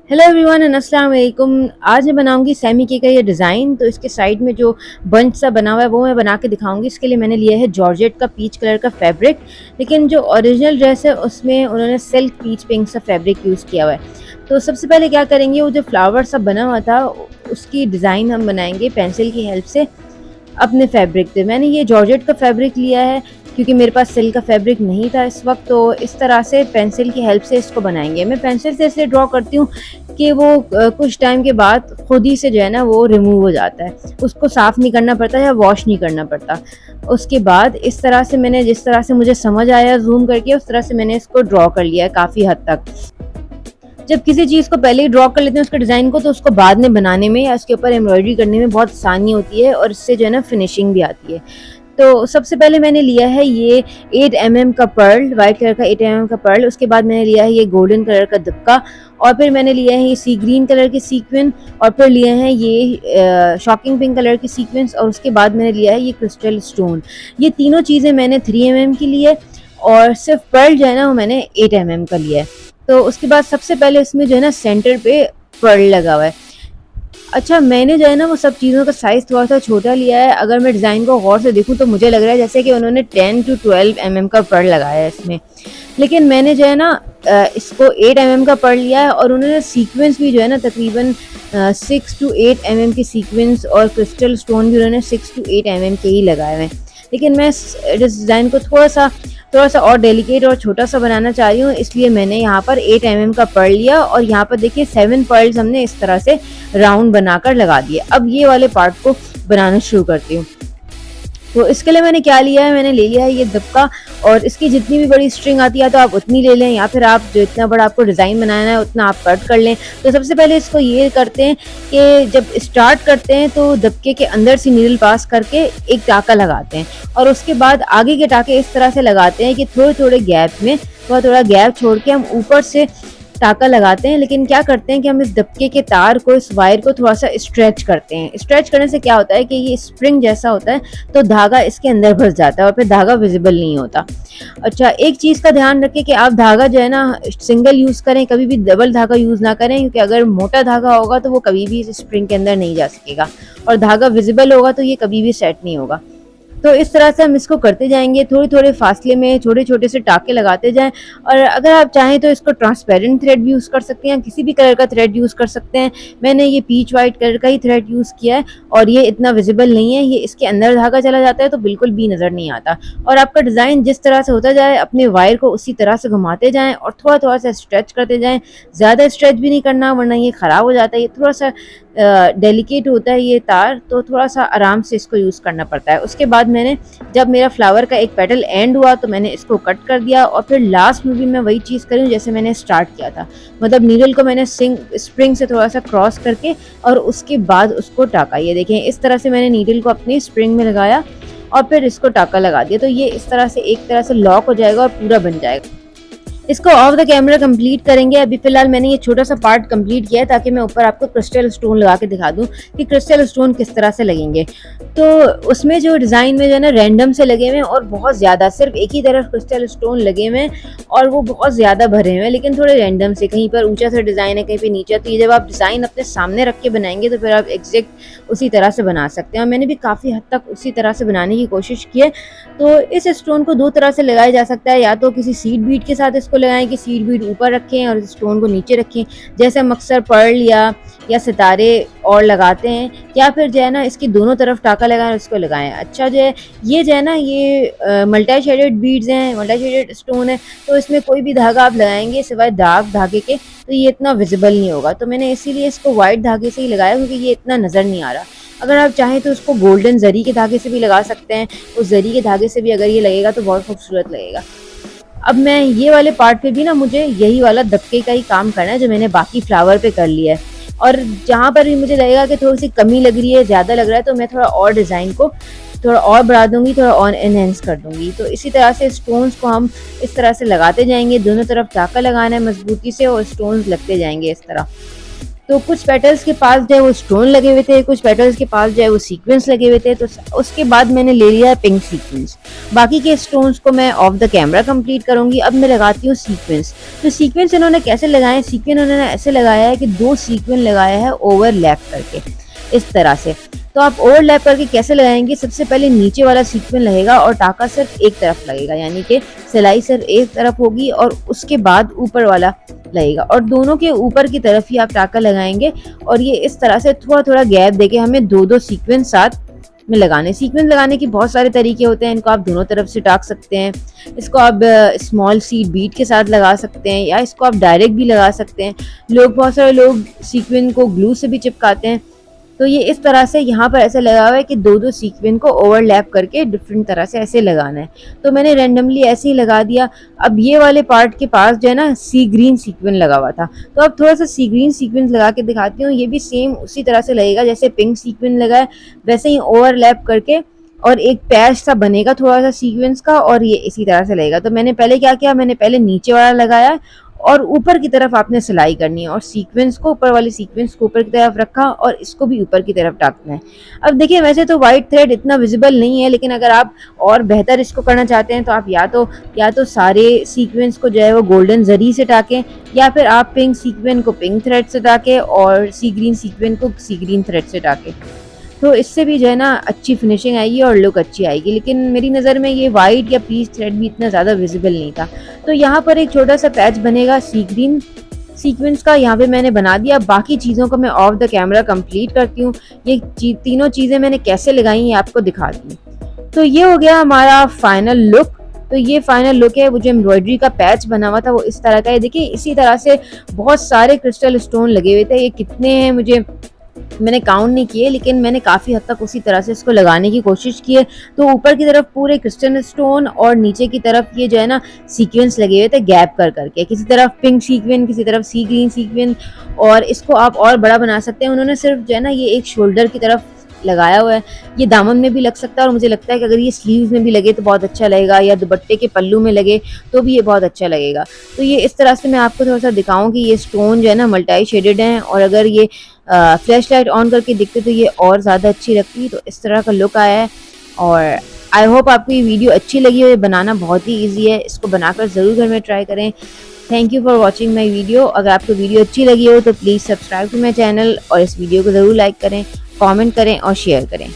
Hello everyone and अस्सलाम वालेकुम। आज मैं बनाऊंगी सेमी केक का ये डिज़ाइन। तो इसके साइड में जो बंच सा बना हुआ है वो मैं बना के दिखाऊंगी। इसके लिए मैंने लिया है जॉर्जेट का पीच कलर का फैब्रिक, लेकिन जो ओरिजिनल ड्रेस है उसमें उन्होंने सिल्क पीच पिंक सा फैब्रिक यूज़ किया हुआ है। तो सबसे पहले क्या करेंगे, वो जो फ्लावर सा बना हुआ था उसकी डिज़ाइन हम बनाएंगे पेंसिल की हेल्प से अपने फैब्रिक पे। मैंने ये जॉर्जेट का फैब्रिक लिया है क्योंकि मेरे पास सिल्क का फैब्रिक नहीं था इस वक्त। तो इस तरह से पेंसिल की हेल्प से इसको बनाएंगे। मैं पेंसिल से इसलिए ड्रॉ करती हूँ कि वो कुछ टाइम के बाद खुद ही से जो है ना वो रिमूव हो जाता है, उसको साफ़ नहीं करना पड़ता या वॉश नहीं करना पड़ता। उसके बाद इस तरह से मैंने जिस तरह से मुझे समझ आया जूम करके उस तरह से मैंने इसको ड्रॉ कर लिया है काफ़ी हद तक। जब किसी चीज़ को पहले ही ड्रॉ कर लेते हैं उसके डिज़ाइन को, तो उसको बाद में बनाने में या उसके ऊपर एम्ब्रॉयडरी करने में बहुत आसानी होती है और इससे जो है ना फिनिशिंग भी आती है। तो सबसे पहले मैंने लिया है ये 8 mm का पर्ल, वाइट कलर का 8 mm का पर्ल। उसके बाद मैंने लिया है ये गोल्डन कलर का दुपका, और फिर मैंने लिया है ये सी ग्रीन कलर के सीक्वेंस, और फिर लिए हैं ये शॉकिंग पिंक कलर के सीक्वेंस, और उसके बाद मैंने लिया है ये क्रिस्टल स्टोन। ये तीनों चीज़ें मैंने 3 mm की ली है, और सिर्फ पर्ल जो है ना वो मैंने 8 mm का लिया है। तो उसके बाद सबसे पहले इसमें जो है ना सेंटर पे पर्ल लगा हुआ है। अच्छा, मैंने जो है ना वो सब चीज़ों का साइज़ थोड़ा-सा छोटा लिया है। अगर मैं डिज़ाइन को गौर से देखूँ तो मुझे लग रहा है जैसे कि उन्होंने 10 to 12 mm का पर्ल लगाया है इसमें। लेकिन मैंने जो है ना इसको 8 mm का पर्ल लिया है, और उन्होंने सीक्वेंस भी जो है ना तकरीबन 6 to 8 mm के सीक्वेंस, और क्रिस्टल स्टोन भी उन्होंने 6 to 8 mm के ही लगाए हुए हैं। लेकिन मैं इस डिज़ाइन को थोड़ा-सा और डेलिकेट और छोटा-सा बनाना चाह रही हूँ, इसलिए मैंने यहाँ पर 8 mm का पर्ल लिया, और यहाँ पर देखिए 7 पर्ल्स हमने इस तरह से राउंड बनाकर लगा दिए। अब ये वाले पार्ट को बनाना शुरू करती हूँ। तो इसके लिए मैंने क्या लिया है, मैंने ले लिया है ये दुपका, और इसकी जितनी भी बड़ी स्ट्रिंग आती है तो आप उतनी ले लें, या फिर आप जो इतना बड़ा आपको डिज़ाइन बनाना है उतना आप कट कर लें। तो सबसे पहले इसको ये करते हैं कि जब स्टार्ट करते हैं तो दुपके के अंदर से नीडल पास करके एक टाका लगाते हैं, और उसके बाद आगे के टाके इस तरह से लगाते हैं कि थोड़े-थोड़े गैप में थोड़ा-थोड़ा गैप छोड़ के हम ऊपर से टाका लगाते हैं। लेकिन क्या करते हैं कि हम इस दबके के तार को, इस वायर को थोड़ा-सा स्ट्रेच करते हैं। स्ट्रेच करने से क्या होता है कि ये स्प्रिंग जैसा होता है, तो धागा इसके अंदर फँस जाता है और फिर धागा विज़िबल नहीं होता। अच्छा, एक चीज़ का ध्यान रखें कि आप धागा जो है ना सिंगल यूज़ करें, कभी भी डबल धागा यूज़ ना करें, क्योंकि अगर मोटा धागा होगा तो वो कभी भी इस स्प्रिंग के अंदर नहीं जा सकेगा, और धागा विज़िबल होगा तो ये कभी भी सेट नहीं होगा। तो इस तरह से हम इसको करते जाएंगे, थोड़े-थोड़े फासले में छोटे-छोटे से टाके लगाते जाएँ। और अगर आप चाहें तो इसको ट्रांसपेरेंट थ्रेड भी यूज़ कर सकते हैं, किसी भी कलर का थ्रेड यूज़ कर सकते हैं। मैंने ये पीच वाइट कलर का ही थ्रेड यूज़ किया है, और ये इतना विजिबल नहीं है, ये इसके अंदर धागा चला जाता है तो बिल्कुल भी नज़र नहीं आता। और आपका डिज़ाइन जिस तरह से होता जाए, अपने वायर को उसी तरह से घुमाते जाएँ और थोड़ा-थोड़ा सा स्ट्रेच करते जाएँ। ज़्यादा स्ट्रेच भी नहीं करना, वरना ये ख़राब हो जाता है। ये थोड़ा-सा डेलिकेट होता है ये तार, तो थोड़ा-सा आराम से इसको यूज़ करना पड़ता है। उसके बाद मैंने, जब मेरा फ्लावर का एक पेटल एंड हुआ तो मैंने इसको कट कर दिया, और फिर लास्ट में भी मैं वही चीज़ करी हूँ जैसे मैंने स्टार्ट किया था। मतलब नीडल को मैंने स्प्रिंग से थोड़ा-सा क्रॉस करके और उसके बाद उसको टाका। ये देखें, इस तरह से मैंने नीडल को अपनी स्प्रिंग में लगाया और फिर इसको टाका लगा दिया। तो ये इस तरह से एक तरह से लॉक हो जाएगा और पूरा बन जाएगा। इसको ऑफ द कैमरा कंप्लीट करेंगे। अभी फ़िलहाल मैंने ये छोटा-सा पार्ट कंप्लीट किया है ताकि मैं ऊपर आपको क्रिस्टल स्टोन लगा के दिखा दूँ कि क्रिस्टल स्टोन किस तरह से लगेंगे। तो उसमें जो डिज़ाइन में जो है ना रैंडम से लगे हुए हैं, और बहुत ज़्यादा, सिर्फ एक ही तरफ क्रिस्टल स्टोन लगे हुए हैं, और वो बहुत ज़्यादा भरे हुए हैं, लेकिन थोड़े रैंडम से, कहीं पर ऊँचा सा डिज़ाइन है, कहीं पे नीचा। तो ये जब आप डिज़ाइन अपने सामने रख के बनाएँगे तो फिर आप एग्ज़ैक्ट उसी तरह से बना सकते हैं, और मैंने भी काफ़ी हद तक उसी तरह से बनाने की कोशिश की है। तो इस स्टोन को 2 तरह से लगाया जा सकता है, या तो किसी सीड बीड के साथ इसको लगाएँ कि सीड बीड ऊपर रखें और स्टोन को नीचे रखें, जैसे हम अक्सर पर्ल या सितारे और लगाते हैं, या फिर जो है ना इसकी दोनों तरफ टाका लगाएं और इसको लगाएं। अच्छा, जो है ये जो है ना ये मल्टी शेडेड बीड्स हैं, मल्टी शेडेड स्टोन है, तो इसमें कोई भी धागा आप लगाएंगे सिवाय डार्क धागे के तो ये इतना विजिबल नहीं होगा। तो मैंने इसीलिए इसको वाइट धागे से ही लगाया, क्योंकि ये इतना नज़र नहीं आ रहा। अगर आप चाहें तो उसको गोल्डन जरी के धागे से भी लगा सकते हैं, उस जरी के धागे से भी अगर ये लगेगा तो बहुत खूबसूरत लगेगा। अब मैं ये वाले पार्ट पे भी ना मुझे यही वाला दबके का ही काम करना है जो मैंने बाकी फ्लावर पे कर लिया है, और जहाँ पर भी मुझे लगेगा कि थोड़ी सी कमी लग रही है, ज़्यादा लग रहा है, तो मैं थोड़ा और डिज़ाइन को थोड़ा और बढ़ा दूंगी, थोड़ा और एनहेंस कर दूंगी। तो इसी तरह से स्टोन्स को हम इस तरह से लगाते जाएंगे, दोनों तरफ टाका लगाना है मजबूती से, और स्टोन्स लगते जाएंगे इस तरह। तो कुछ पेटल्स के पास जो है वो स्टोन लगे हुए थे, कुछ पेटल्स के पास जो है वो सीक्वेंस लगे हुए थे। तो उसके बाद मैंने ले लिया है पिंक सीक्वेंस। बाकी के स्टोन्स को मैं ऑफ द कैमरा कंप्लीट करूंगी। अब मैं लगाती हूँ सीक्वेंस। तो सीक्वेंस इन्होंने कैसे लगाए, सीक्वेंस इन्होंने ऐसे लगाया है कि 2 सीक्वेंस लगाया है ओवरलैप करके इस तरह से। तो आप ओवरलैप करके कैसे लगाएंगे, सबसे पहले नीचे वाला सीक्वेंस लगेगा और टाका सिर्फ एक तरफ लगेगा, यानी कि सिलाई सिर्फ एक तरफ होगी और उसके बाद ऊपर वाला लगेगा और दोनों के ऊपर की तरफ ही आप टाका लगाएंगे। और ये इस तरह से थोड़ा थोड़ा गैप देके हमें 2-2 सीक्वेंस साथ में लगाने। सीक्वेंस लगाने के बहुत सारे तरीके होते हैं, इनको आप दोनों तरफ से टाक सकते हैं, इसको आप स्मॉल सीड बीट के साथ लगा सकते हैं या इसको आप डायरेक्ट भी लगा सकते हैं। बहुत सारे लोग सीक्वेंस को ग्लू से भी चिपकाते हैं। तो ये इस तरह से यहाँ पर ऐसे लगा हुआ है कि 2-2 सीक्वेंस को ओवरलैप करके डिफरेंट तरह से ऐसे लगाना है। तो मैंने रैंडमली ऐसे ही लगा दिया। अब ये वाले पार्ट के पास जो है ना सी ग्रीन सीक्वेंस लगा हुआ था, तो अब थोड़ा सा सी ग्रीन सीक्वेंस लगा के दिखाती हूँ। ये भी सेम उसी तरह से लगेगा जैसे पिंक सीक्वेंस लगा है, वैसे ही ओवरलैप करके और एक पैच सा बनेगा थोड़ा सा सीक्वेंस का, और ये इसी तरह से लगेगा। तो मैंने पहले क्या किया, मैंने पहले नीचे वाला लगाया और ऊपर की तरफ आपने सिलाई करनी है और सीक्वेंस को ऊपर वाली सीक्वेंस को ऊपर की तरफ रखा और इसको भी ऊपर की तरफ टाकना है। अब देखिए वैसे तो वाइट थ्रेड इतना विजिबल नहीं है, लेकिन अगर आप और बेहतर इसको करना चाहते हैं तो आप या तो सारे सीक्वेंस को जो है वो गोल्डन जरी से टाकें, या फिर आप पिंक सीक्वेंस को पिंक थ्रेड से टाकें और सी ग्रीन सीक्वेंस को सी ग्रीन थ्रेड से टाकें। तो इससे भी जो है ना अच्छी फिनिशिंग आएगी और लुक अच्छी आएगी। लेकिन मेरी नज़र में ये वाइट या पीच थ्रेड भी इतना ज़्यादा विजिबल नहीं था। तो यहाँ पर एक छोटा सा पैच बनेगा सी ग्रीन सीक्वेंस का, यहाँ पे मैंने बना दिया। बाकी चीज़ों को मैं ऑफ द कैमरा कंप्लीट करती हूँ। ये तीनों चीज़ें मैंने कैसे लगाई ये आपको दिखाती हूँ। तो ये हो गया हमारा फाइनल लुक। तो ये फाइनल लुक है। वो जो एम्ब्रॉयडरी का पैच बना हुआ था वो इस तरह का है। देखिए इसी तरह से बहुत सारे क्रिस्टल स्टोन लगे हुए थे। ये कितने हैं मैंने काउंट नहीं किए, लेकिन मैंने काफ़ी हद तक उसी तरह से इसको लगाने की कोशिश की है। तो ऊपर की तरफ पूरे क्रिस्टल स्टोन और नीचे की तरफ ये जो है ना सीक्वेंस लगे हुए थे गैप कर करके, किसी तरफ पिंक सीक्वेंस, किसी तरफ सी ग्रीन सीक्वेंस, और इसको आप और बड़ा बना सकते हैं। उन्होंने सिर्फ जो है ना ये एक शोल्डर की तरफ लगाया हुआ है। ये दामन में भी लग सकता है और मुझे लगता है कि अगर ये स्लीव्स में भी लगे तो बहुत अच्छा लगेगा, या दुपट्टे के पल्लू में लगे तो भी ये बहुत अच्छा लगेगा। तो ये इस तरह से मैं आपको थोड़ा सा दिखाऊं कि ये स्टोन जो है ना मल्टी शेडेड हैं, और अगर ये फ्लैश लाइट ऑन करके दिखते तो ये और ज़्यादा अच्छी लगती। तो इस तरह का लुक आया है और आई होप आपको ये वीडियो अच्छी लगी हो। ये बनाना बहुत ही ईजी है, इसको बनाकर ज़रूर घर में ट्राई करें। Thank you for watching my video. अगर आपको वीडियो अच्छी लगी हो तो please subscribe to my channel और इस वीडियो को ज़रूर लाइक करें, कमेंट करें और शेयर करें।